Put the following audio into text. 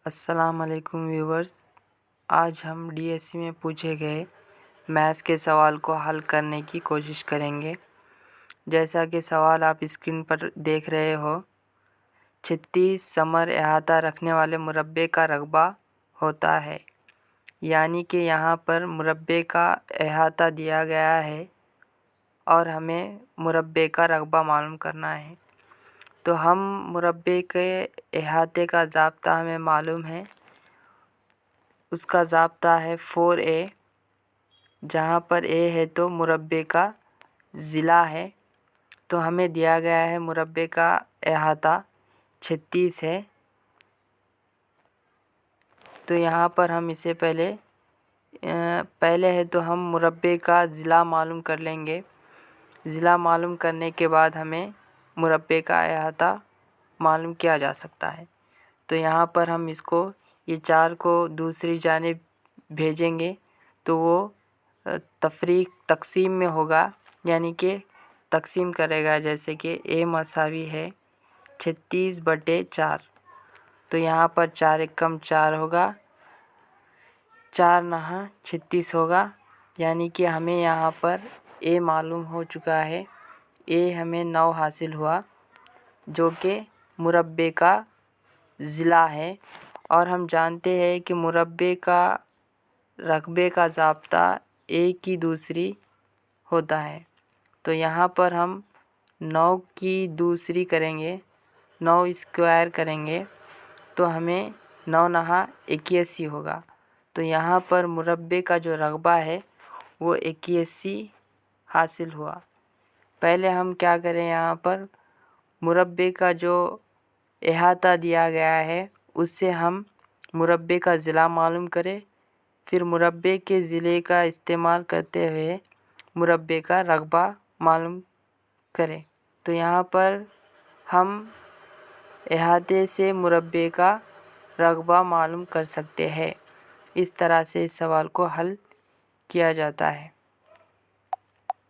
السلام علیکم ویورز، آج ہم ڈی ایس سی میں پوچھے گئے میتھس کے سوال کو حل کرنے کی کوشش کریں گے۔ جیسا کہ سوال آپ اسکرین پر دیکھ رہے ہو، 36 ثمر احاطہ رکھنے والے مربع کا رقبہ ہوتا ہے، یعنی کہ یہاں پر مربع کا احاطہ دیا گیا ہے اور ہمیں مربع کا رقبہ معلوم کرنا ہے۔ تو ہم مربع کے احاطے کا ضابطہ ہمیں معلوم ہے، اس کا ضابطہ ہے 4a، جہاں پر a ہے تو مربع کا ضلع ہے، تو ہمیں دیا گیا ہے مربع کا احاطہ 36 ہے، تو یہاں پر ہم اسے پہلے ہے تو ہم مربع کا ضلع معلوم کر لیں گے۔ ضلع معلوم کرنے کے بعد ہمیں مربع کا احاطہ معلوم کیا جا سکتا ہے۔ تو یہاں پر ہم یہ 4 کو دوسری جانب بھیجیں گے تو وہ تقسیم میں ہوگا، یعنی کہ تقسیم کرے گا، جیسے کہ a مساوی ہے 36/4، تو یہاں پر 4 × 4 ہوگا، 4 × 9 36 ہوگا، یعنی کہ ہمیں یہاں پر a معلوم ہو چکا ہے۔ a ہمیں 9 حاصل ہوا، جو کہ مربع کا ضلع ہے، اور ہم جانتے ہیں کہ مربع کا رقبے کا ضابطہ a کی دوسری ہوتا ہے۔ تو یہاں پر ہم 9 کی دوسری کریں گے، 9 اسکوائر کریں گے تو ہمیں 9 × 9 81 ہوگا۔ تو یہاں پر مربع کا جو رقبہ ہے وہ 81 حاصل ہوا۔ پہلے ہم کیا کریں، یہاں پر مربع کا جو احاطہ دیا گیا ہے اس سے ہم مربع کا ضلع معلوم کریں، پھر مربع کے ضلع کا استعمال کرتے ہوئے مربع کا رقبہ معلوم کریں۔ تو یہاں پر ہم احاطے سے مربع کا رقبہ معلوم کر سکتے ہیں۔ اس طرح سے اس سوال کو حل کیا جاتا ہے۔